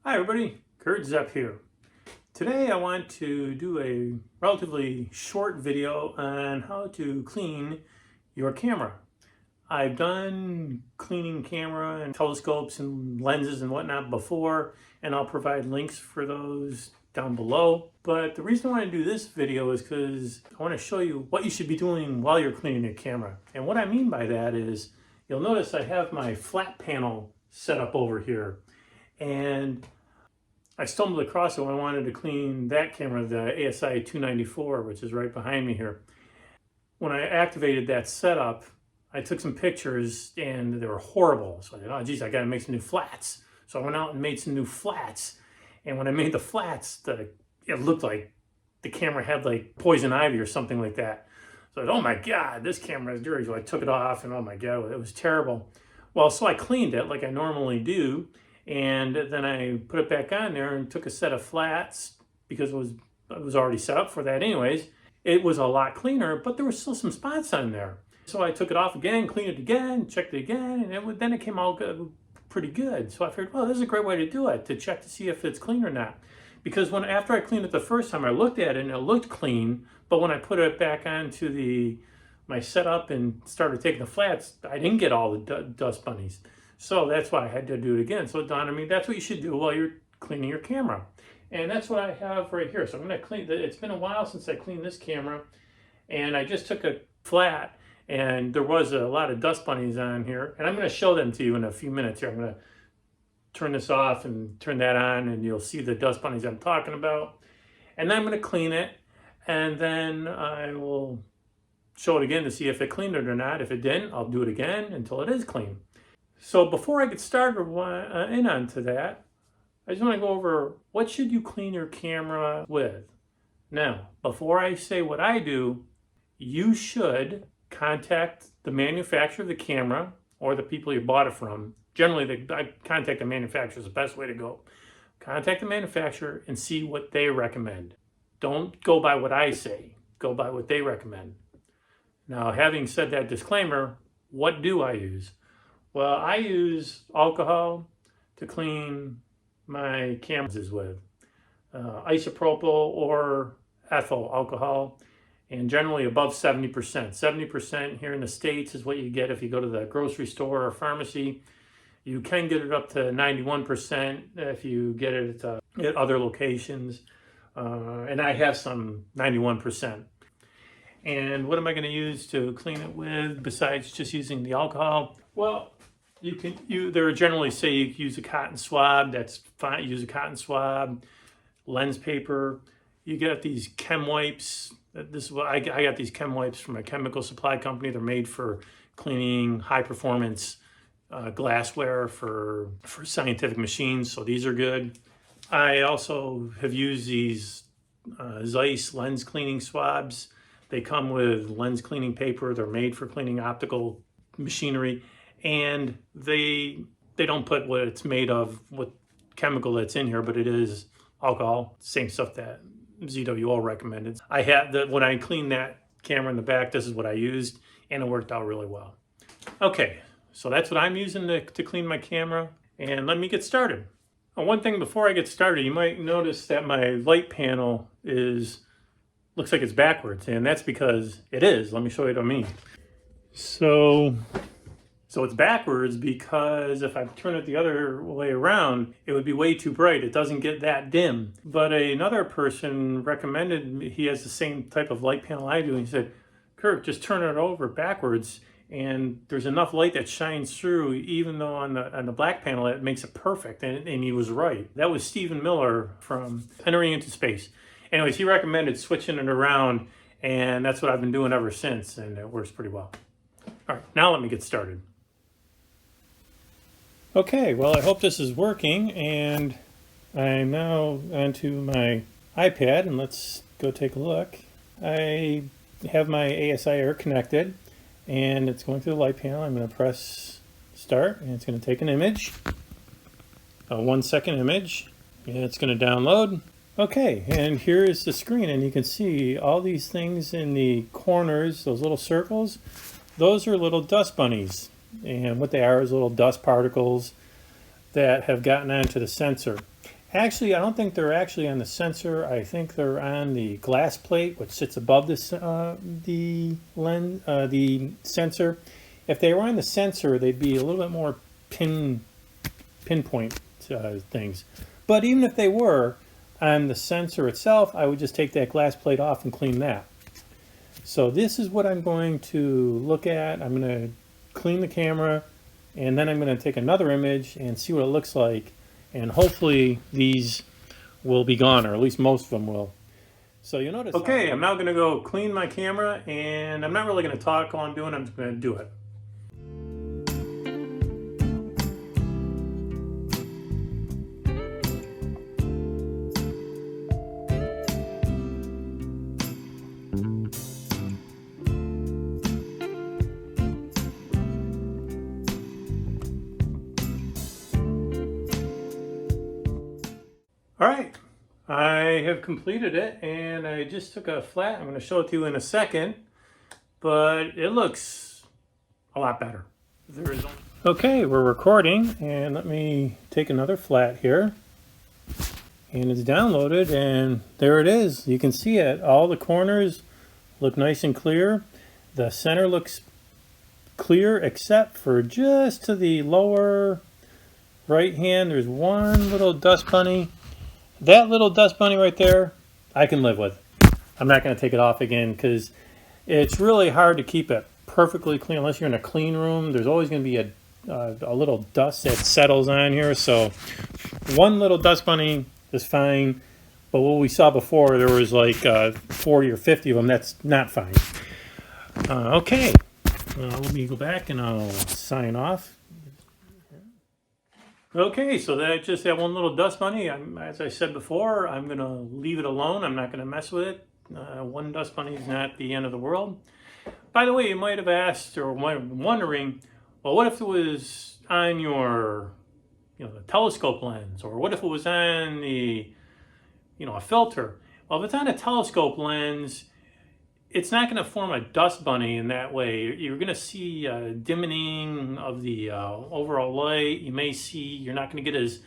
Hi everybody, Kurt Zepp here. Today I want to do a relatively short video on how to clean your camera. I've done cleaning camera and telescopes and lenses and whatnot before, and I'll provide links for those down below. But the reason I want to do this video is because I want to show you what you should be doing while you're cleaning your camera. And what I mean by that is, you'll notice I have my flat panel set up over here. And I stumbled across it when I wanted to clean that camera, the ASI 294, which is right behind me here. When I activated that setup, I took some pictures and they were horrible. So I thought, oh geez, I gotta make some new flats. So I went out and made some new flats. And when I made the flats, it looked like the camera had like poison ivy or something like that. So I thought, oh my God, this camera is dirty. So I took it off and oh my God, it was terrible. Well, so I cleaned it like I normally do. And then I put it back on there and took a set of flats because it was already set up for that anyways. It was a lot cleaner, but there were still some spots on there. So I took it off again, cleaned it again, checked it again, and then it came out pretty good. So I figured, well, this is a great way to do it, to check to see if it's clean or not. Because after I cleaned it the first time, I looked at it and it looked clean, but when I put it back onto my setup and started taking the flats, I didn't get all the dust bunnies. So that's why I had to do it again. So it dawned on me, that's what you should do while you're cleaning your camera. And that's what I have right here. So I'm gonna clean, it's been a while since I cleaned this camera, and I just took a flat and there was a lot of dust bunnies on here. And I'm gonna show them to you in a few minutes here. I'm gonna turn this off and turn that on and you'll see the dust bunnies I'm talking about. And then I'm gonna clean it, and then I will show it again to see if it cleaned it or not. If it didn't, I'll do it again until it is clean. So before I get started onto that, I just want to go over what should you clean your camera with. Now, before I say what I do, you should contact the manufacturer of the camera or the people you bought it from. Generally, contact the manufacturer is the best way to go. Contact the manufacturer and see what they recommend. Don't go by what I say. Go by what they recommend. Now, having said that disclaimer, what do I use? Well, I use alcohol to clean my cameras with, isopropyl or ethyl alcohol, and generally above 70%. 70% here in the States is what you get if you go to the grocery store or pharmacy. You can get it up to 91% if you get it at other locations, and I have some 91%. And what am I going to use to clean it with besides just using the alcohol? Well, they generally say you use a cotton swab. That's fine. Use a cotton swab, lens paper. You get these chem wipes. This is what I got, these chem wipes from a chemical supply company. They're made for cleaning high performance glassware for scientific machines. So these are good. I also have used these Zeiss lens cleaning swabs. They come with lens cleaning paper. They're made for cleaning optical machinery. And they don't put what it's made of, what chemical that's in here, but it is alcohol, same stuff that ZWO recommended. When I cleaned that camera in the back, this is what I used, and it worked out really well. Okay, so that's what I'm using to clean my camera, and let me get started. One thing before I get started, you might notice that my light panel looks like it's backwards, and that's because it is. Let me show you what I mean. So it's backwards because if I turn it the other way around, it would be way too bright. It doesn't get that dim. But another person recommended, he has the same type of light panel I do, and he said, Kurt, just turn it over backwards and there's enough light that shines through, even though on the black panel it makes it perfect. And he was right. That was Stephen Miller from Entering into Space. Anyways, he recommended switching it around, and that's what I've been doing ever since, and it works pretty well. All right, now let me get started. Okay, well, I hope this is working, and I'm now onto my iPad, and let's go take a look. I have my ASI Air connected, and it's going through the light panel. I'm going to press start, and it's going to take an image, a 1-second image, and it's going to download. Okay, and here is the screen, and you can see all these things in the corners, those little circles. Those are little dust bunnies. And what they are is little dust particles that have gotten onto the sensor. Actually, I don't think they're actually on the sensor. I think they're on the glass plate, which sits above the lens, the sensor. If they were on the sensor, they'd be a little bit more pinpoint things. But even if they were on the sensor itself, I would just take that glass plate off and clean that. So this is what I'm going to look at. I'm going to clean the camera, and then I'm going to take another image and see what it looks like. And hopefully these will be gone, or at least most of them will. So you'll notice. Okay, I'm now going to go clean my camera, and I'm not really going to talk while I'm doing it. I'm just going to do it. All right, I have completed it, and I just took a flat. I'm going to show it to you in a second, but it looks a lot better. Okay, we're recording, and let me take another flat here, and it's downloaded, and there it is. You can see it. All the corners look nice and clear. The center looks clear, except for just to the lower right hand. There's one little dust bunny. That little dust bunny right there, I can live with. I'm not going to take it off again because it's really hard to keep it perfectly clean unless you're in a clean room. There's always going to be a little dust that settles on here. So one little dust bunny is fine. But what we saw before, there was like 40 or 50 of them. That's not fine. Okay, let me go back and I'll sign off. Okay, so that's just that one little dust bunny. As I said before, I'm going to leave it alone. I'm not going to mess with it. One dust bunny is not the end of the world. By the way, you might have asked or might have been wondering, well, what if it was on your, the telescope lens, or what if it was on the, a filter? Well, if it's on a telescope lens, it's not going to form a dust bunny in that way. You're going to see dimming of the overall light. You may see, you're not going to get as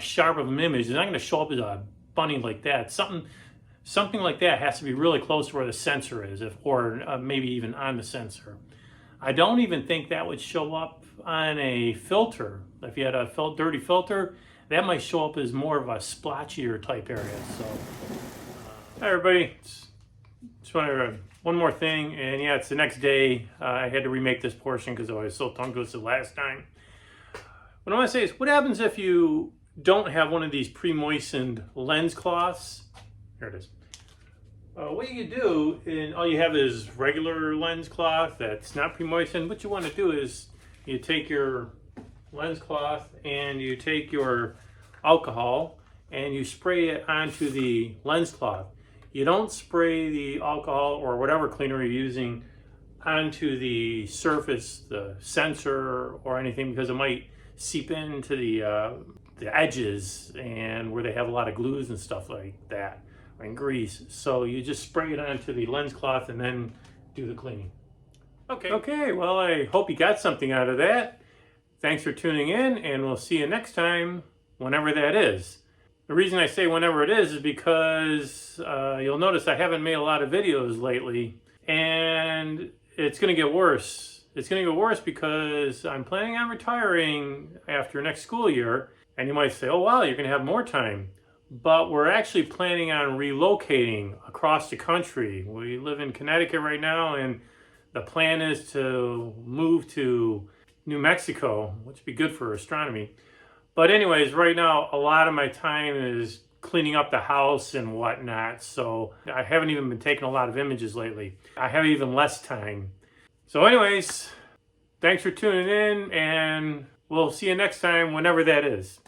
sharp of an image. It's not going to show up as a bunny like that. Something like that has to be really close to where the sensor is, or maybe even on the sensor. I don't even think that would show up on a filter. If you had a dirty filter, that might show up as more of a splotchier type area. So, hi everybody. Just wanted to one more thing, and yeah, it's the next day. I had to remake this portion because I was so tongue twisted last time. What I want to say is, what happens if you don't have one of these pre-moistened lens cloths? Here it is. What you do, and all you have is regular lens cloth that's not pre-moistened. What you want to do is you take your lens cloth and you take your alcohol and you spray it onto the lens cloth. You don't spray the alcohol or whatever cleaner you're using onto the surface, the sensor or anything, because it might seep into the edges and where they have a lot of glues and stuff like that, and grease. So you just spray it onto the lens cloth and then do the cleaning. Okay, well, I hope you got something out of that. Thanks for tuning in, and we'll see you next time, whenever that is. The reason I say whenever it is because you'll notice I haven't made a lot of videos lately, and it's going to get worse. It's going to get worse because I'm planning on retiring after next school year, and you might say, oh wow, you're going to have more time. But we're actually planning on relocating across the country. We live in Connecticut right now, and the plan is to move to New Mexico, which would be good for astronomy. But anyways, right now, a lot of my time is cleaning up the house and whatnot. So I haven't even been taking a lot of images lately. I have even less time. So anyways, thanks for tuning in, and we'll see you next time, whenever that is.